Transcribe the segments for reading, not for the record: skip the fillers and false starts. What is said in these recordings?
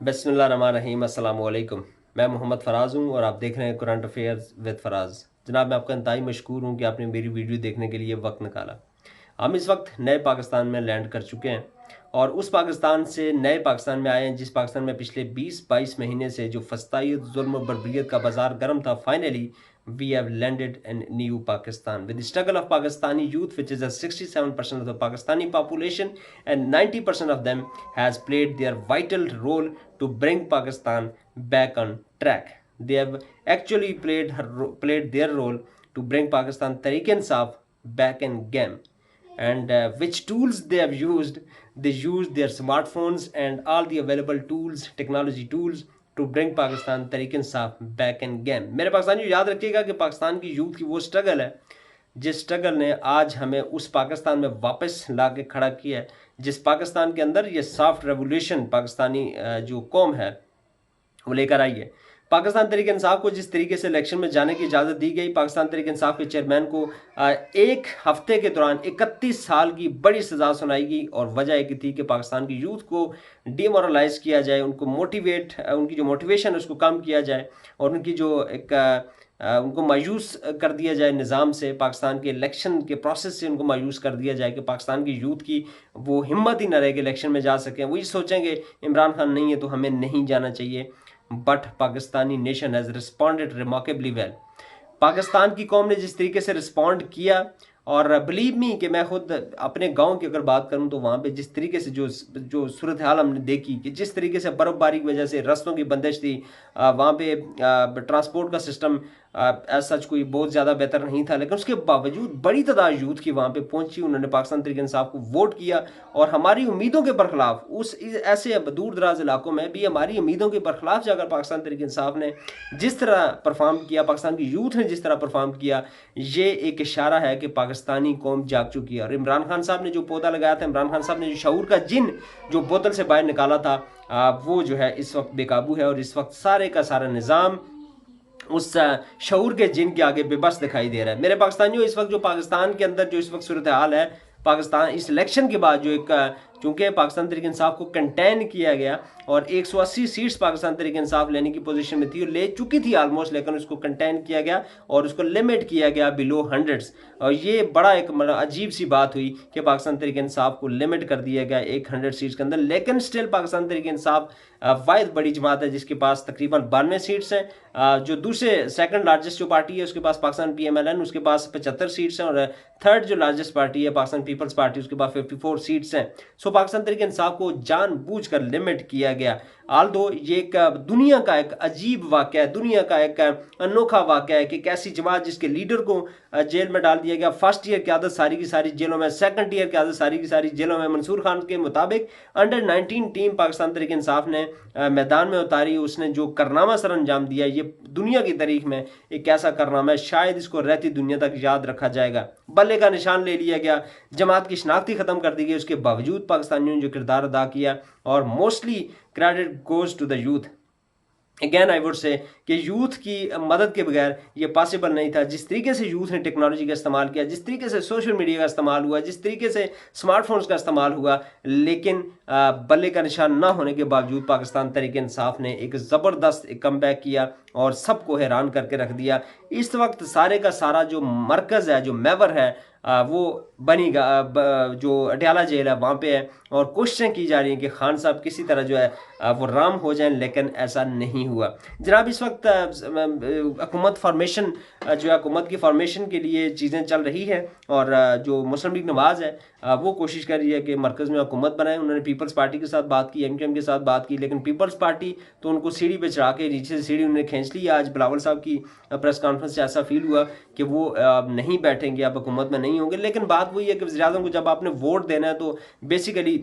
बिस्मिल्लाहिर्रहमानिर्रहीम अस्सलाम वालेकुम। मैं मोहम्मद फ़राज़ हूँ और आप देख रहे हैं करंट अफेयर्स विद फ़राज़। जनाब, मैं आपका इंतहाई मशकूर हूँ कि आपने मेरी वीडियो देखने के लिए वक्त निकाला। हम इस वक्त नए पाकिस्तान में लैंड कर चुके हैं और उस पाकिस्तान से नए पाकिस्तान में आए हैं जिस पाकिस्तान में पिछले 20-22 महीने से जो फस्तायत, जुल्म, बर्बरियत का बाजार गर्म था। Finally we have landed in new Pakistan with the struggle of Pakistani youth, which is a 67% of the Pakistani population, and 90% of them has played their vital role to bring Pakistan back on track. They have actually played their role to bring Pakistan Tehreek-e-Insaf back in game. And which tools they have used? They used their smartphones and all the available tools, technology tools, to bring Pakistan Tehreek Insaf back in game. मेरे पाकिस्तानी याद रखिएगा कि पाकिस्तान की youth की वो struggle है जिस struggle ने आज हमें उस पाकिस्तान में वापस ला के खड़ा किया है, जिस पाकिस्तान के अंदर ये सॉफ्ट रेवोल्यूशन पाकिस्तानी जो कौम है वो लेकर आई है। पाकिस्तान तहरीक इंसाफ को जिस तरीके से इलेक्शन में जाने की इजाज़त दी गई, पाकिस्तान तहरीक इंसाफ के चेयरमैन को एक हफ्ते के दौरान 31 साल की बड़ी सज़ा सुनाई गई और वजह एक थी कि पाकिस्तान की यूथ को डिमोरलाइज किया जाए, उनको मोटिवेट, उनकी जो मोटिवेशन है उसको कम किया जाए और उनकी जो एक उनको मायूस कर दिया जाए निज़ाम से, पाकिस्तान के इलेक्शन के प्रोसेस से उनको मायूस कर दिया जाए कि पाकिस्तान की यूथ की वो हिम्मत ही ना रहे कि इलेक्शन में जा सकें। वही सोचेंगे इमरान खान नहीं है तो हमें नहीं जाना चाहिए। But Pakistani nation has responded remarkably well. Pakistan की कौम ने जिस तरीके से रिस्पॉन्ड किया, और बिलीव मी कि मैं खुद अपने गांव की अगर बात करूं तो वहाँ पे जिस तरीके से जो सूरत हाल हमने देखी कि जिस तरीके से बर्फ़बारी की वजह से रास्तों की बंदिश थी, वहाँ पे ट्रांसपोर्ट का सिस्टम एज सच कोई बहुत ज़्यादा बेहतर नहीं था, लेकिन उसके बावजूद बड़ी तादाद यूथ की वहाँ पे पहुंची, उन्होंने पाकिस्तान तहरीक इंसाफ को वोट किया और हमारी उम्मीदों के बरखिलाफ उस ऐसे दूर दराज इलाकों में भी हमारी उम्मीदों के बरखिलाफ जाकर पाकिस्तान तहरीक इंसाफ ने जिस तरह परफॉर्म किया, पाकिस्तान की यूथ ने जिस तरह परफॉर्म किया, ये एक इशारा है कि पाकिस्तानी कौम जाग चुकी है। और इमरान खान साहब ने जो पौधा लगाया था, इमरान खान साहब ने जो शऊर का जिन जो बोतल से बाहर निकाला था, वो जो है इस वक्त बेकाबू है और इस वक्त सारे का सारा निज़ाम उस शऊर के जिन के आगे बेबस दिखाई दे रहा है। मेरे पाकिस्तानियों, इस वक्त जो पाकिस्तान के अंदर जो इस वक्त सूरत हाल है, पाकिस्तान इस इलेक्शन के बाद जो एक चूंकि पाकिस्तान तहरीक इंसाफ को कंटेन किया गया और 180 सीट्स पाकिस्तान तहरीक इंसाफ लेने की पोजीशन में थी और ले चुकी थी ऑलमोस्ट, लेकिन उसको कंटेन किया गया और उसको लिमिट किया गया बिलो हंड्रेड्स। और ये बड़ा एक अजीब सी बात हुई कि पाकिस्तान तहरीक इंसाफ को लिमिट कर दिया गया 100 सीट्स के अंदर, लेकिन स्टिल पाकिस्तान तहरीक इंसाफ वाहिद बड़ी जमात है जिसके पास तकरीबन 92 सीट्स हैं। जो दूसरे सेकंड लार्जेस्ट जो पार्टी है उसके पास पाकिस्तान PMLN, उसके पास 75 सीट्स हैं, और थर्ड जो लार्जेस्ट पार्टी है पाकिस्तान पीपल्स पार्टी, उसके पास 54 सीट्स हैं। सो पाकिस्तान तहरीक इंसाफ को जानबूझकर लिमिट किया गया। आल्दो ये एक दुनिया का एक अजीब वाक़या है, दुनिया का एक अनोखा वाक़या है कि कैसी जमात जिसके लीडर को जेल में डाल दिया गया, फर्स्ट ईयर क़यादत सारी की सारी जेलों में, सेकंड ईयर क़यादत सारी की सारी जेलों में। मंसूर खान के मुताबिक अंडर-19 टीम पाकिस्तान तहरीक इंसाफ ने मैदान में उतारी, उसने जो कारनामा सर अंजाम दिया, ये दुनिया की तारीख में एक ऐसा कारनामा है शायद इसको रहती दुनिया तक याद रखा जाएगा। बल्ले का निशान ले लिया गया, जमात की शनाख्ती ख़त्म कर दी गई, उसके बावजूद पाकिस्तानियों ने जो किरदार अदा किया, और mostly credit goes to the youth. Again I would say कि यूथ की मदद के बगैर ये पॉसिबल नहीं था। जिस तरीके से यूथ ने टेक्नोलॉजी का इस्तेमाल किया, जिस तरीके से सोशल मीडिया का इस्तेमाल हुआ, जिस तरीके से स्मार्टफोन्स का इस्तेमाल हुआ, लेकिन बल्ले का निशान ना होने के बावजूद पाकिस्तान तहरीक इंसाफ ने एक ज़बरदस्त कम बैक किया और सबको हैरान करके रख दिया। इस वक्त सारे का सारा जो मरकज़ है, जो महवर है, वो बनीगा जो अटियाला जेल है वहाँ पे है, और कोशिशें की जा रही हैं कि खान साहब किसी तरह जो है वो राम हो जाएं, लेकिन ऐसा नहीं हुआ। जनाब, इस वक्त हुकूमत फॉर्मेशन जो है, हुकूमत की फॉर्मेशन के लिए चीज़ें चल रही है, और जो मुस्लिम लीग नवाज़ है वो कोशिश कर रही है कि मरकज़ में हुकूमत बनाए। उन्होंने पीपल्स पार्टी के साथ बात की, MQM के साथ बात की, लेकिन पीपल्स पार्टी तो उनको सीढ़ी पे चढ़ा के नीचे से सीढ़ी उन्होंने खींच ली। आज बिलावल साहब की प्रेस कॉन्फ्रेंस से ऐसा फील हुआ कि वो नहीं बैठेंगे, अब हुकूमत में नहीं होंगे। लेकिन बात वही है कि वज़ीर-ए-आज़म को जब आपने वोट देना है तो बेसिकली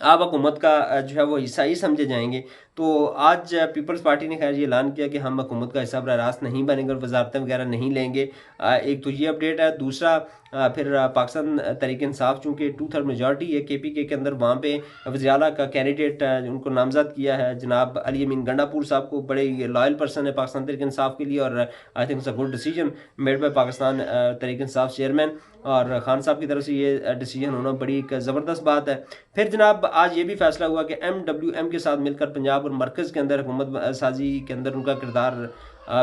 आप हुकूमत का जो है वो हिस्सा ही समझे जाएंगे। तो आज पीपल्स पार्टी ने खैर ये ऐलान किया कि हम हुकूमत का हिस्सा बराह रास्त नहीं बनेंगे और वजारतें वगैरह नहीं लेंगे। एक तो ये अपडेट है। दूसरा, फिर पाकिस्तान तहरीक इंसाफ चूँकि 2/3 मेजॉरिटी है KPK के अंदर, वहाँ पे वज़ीर आला का कैंडिडेट उनको नामज़द किया है जनाब अली अमीन गंडापुर साहब को। बड़े लॉयल पर्सन है पाकिस्तान तहरीक इंसाफ के लिए, और I think it's a good decision made by Pakistan Tehreek Insaf chairman, और खान साहब की तरफ से ये डिसीजन होना बड़ी एक ज़बरदस्त बात है। फिर जनाब आज ये भी फैसला हुआ कि MWM के साथ मिलकर पंजाब और मरकज़ के अंदर हुकूमत साजी के अंदर उनका किरदार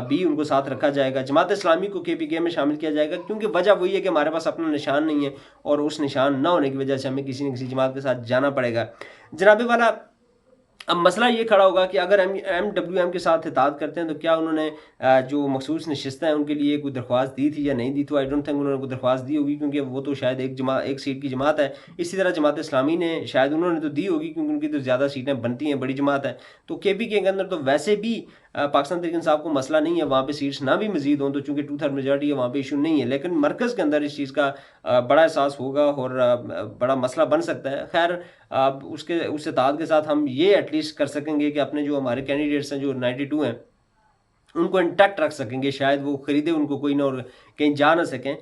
भी उनको साथ रखा जाएगा। जमात इस्लामी को KPK में शामिल किया जाएगा, क्योंकि वजह वही है कि हमारे पास अपना निशान नहीं है, और उस निशान ना होने की वजह से हमें किसी न किसी जमात के साथ जाना पड़ेगा। जनाबे वाला, अब मसला ये खड़ा होगा कि अगर MWM के साथ इताद करते हैं तो क्या उन्होंने जो मखसूस नशिस्तें हैं उनके लिए कोई दरख्वास्त दी थी या नहीं दी? तो आई डोंट थिंक उन्होंने कोई दरख्वास्त दी होगी, क्योंकि वो तो शायद एक सीट की जमात है। इसी तरह जमात इस्लामी ने शायद उन्होंने तो दी होगी, क्योंकि उनकी तो ज़्यादा सीटें बनती हैं, बड़ी जमात है। तो KPK के अंदर तो वैसे भी पाकिस्तान तहरीक इंसाफ को मसला नहीं है, वहाँ पे सीट्स ना भी मजीद हों तो चूँकि 2/3 मेजॉरिटी है, वहाँ पे इशू नहीं है। लेकिन मरकज़ के अंदर इस चीज़ का बड़ा एहसास होगा और बड़ा मसला बन सकता है। खैर उसके उस इत्तेहाद के साथ हम ये एटलीस्ट कर सकेंगे कि अपने जो हमारे कैंडिडेट्स हैं जो 92 हैं उनको इंटैक्ट रख सकेंगे, शायद वो खरीदे उनको कोई ना, और कहीं जा ना सकें।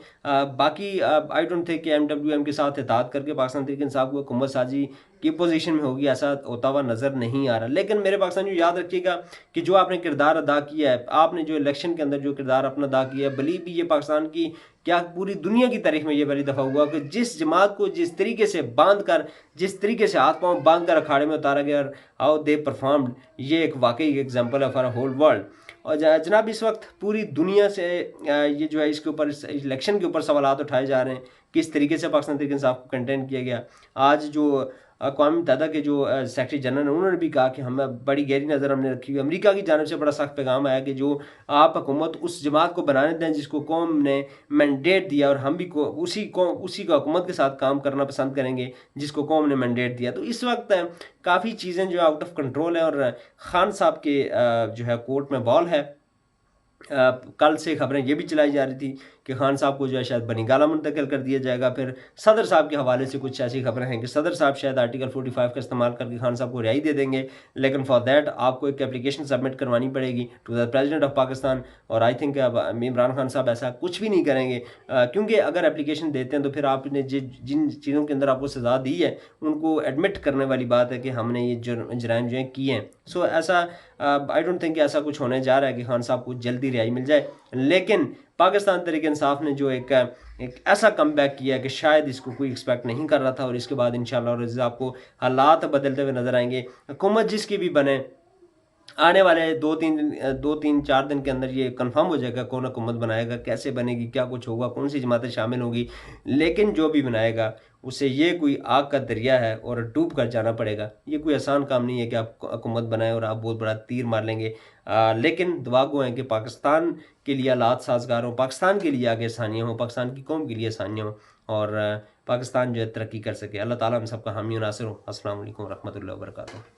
बाकी आई डोंट थिंक कि MWM के साथ इत्तेहाद करके पाकिस्तान तहरीक इंसाफ को हुकूमत साजी की पोजीशन में होगी, ऐसा होता हुआ नज़र नहीं आ रहा। लेकिन मेरे पाकिस्तानियों याद रखिएगा कि जो आपने किरदार अदा किया है, आपने जो इलेक्शन के अंदर जो किरदार अपना अदा किया है, बिलीव भी ये पाकिस्तान की क्या पूरी दुनिया की तारीख में ये पहली दफ़ा हुआ कि जिस जमात को जिस तरीके से बांध कर, जिस तरीके से हाथ पाँव बांध कर अखाड़े में उतारा गया और हाउ दे परफॉर्म्ड, ये एक वाकई एग्जाम्पल है फॉर होल वर्ल्ड। और जनाब इस वक्त पूरी दुनिया से ये जो है इसके ऊपर, इस इलेक्शन के ऊपर सवालात उठाए जा रहे हैं, किस तरीके से पाकिस्तान तहरीक इंसाफ को कंटेन किया गया। आज जो अक़वाम मुत्तहिदा के जो सेक्रेटरी जनरल हैं उन्होंने भी कहा कि हमें बड़ी गहरी नज़र हमने रखी हुई। अमेरिका की जानिब से बड़ा सख्त पैगाम आया कि जो आप हुकूमत उस जमात को बनाने दें जिसको कौम ने मैंडेट दिया, और हम भी उसी का हुकूमत के साथ काम करना पसंद करेंगे जिसको कौम ने मैंडेट दिया। तो इस वक्त काफ़ी चीज़ें जो आउट ऑफ कंट्रोल हैं, और खान साहब के जो है कोर्ट में बॉल है। कल से खबरें ये भी चलाई जा रही थी कि खान साहब को जो है शायद बनीगाला मुंतकिल कर दिया जाएगा। फिर सदर साहब के हवाले से कुछ ऐसी खबरें हैं कि सदर साहब शायद आर्टिकल 45 का इस्तेमाल करके खान साहब को रिहाई दे देंगे, लेकिन फॉर दैट आपको एक एप्लीकेशन सबमिट करवानी पड़ेगी to the president of Pakistan. और आई थिंक अब इमरान खान साहब ऐसा कुछ भी नहीं करेंगे, क्योंकि अगर एप्लीकेशन देते हैं तो फिर आपने जिन चीज़ों के अंदर आपको सज़ा दी है उनको एडमिट करने वाली बात है कि हमने ये जराइम जो हैं किए हैं। सो ऐसा आई डोंट थिंक ऐसा कुछ होने जा रहा है कि खान साहब को जल्दी रिहाई मिल जाए। लेकिन पाकिस्तान तहरीक इंसाफ ने जो एक ऐसा कम बैक किया कि शायद इसको कोई एक्सपेक्ट नहीं कर रहा था, और इसके बाद इंशाल्लाह आपको हालात बदलते हुए नजर आएंगे। हुकूमत जिसकी भी बने, आने वाले 2-3-4 दिन के अंदर ये कंफर्म हो जाएगा कौन हुकूमत बनाएगा, कैसे बनेगी, क्या कुछ होगा, कौन सी जमातें शामिल होंगी। लेकिन जो भी बनाएगा उसे ये कोई आग का दरिया है और डूब कर जाना पड़ेगा। ये कोई आसान काम नहीं है कि आप हुकूमत बनाएं और आप बहुत बड़ा तीर मार लेंगे। लेकिन दुआ गो हैं कि पाकिस्तान के लिए हालात साजगार हों, पाकिस्तान के लिए आगे आसानियाँ हों, पाकिस्तान की कौम के लिए आसानियाँ हों, और पाकिस्तान जो है तरक्की कर सके। अल्लाह ताला हम सबका हामी और नासिर हो। अस्सलाम वालेकुम रहमतुल्लाहि व बरकातहू।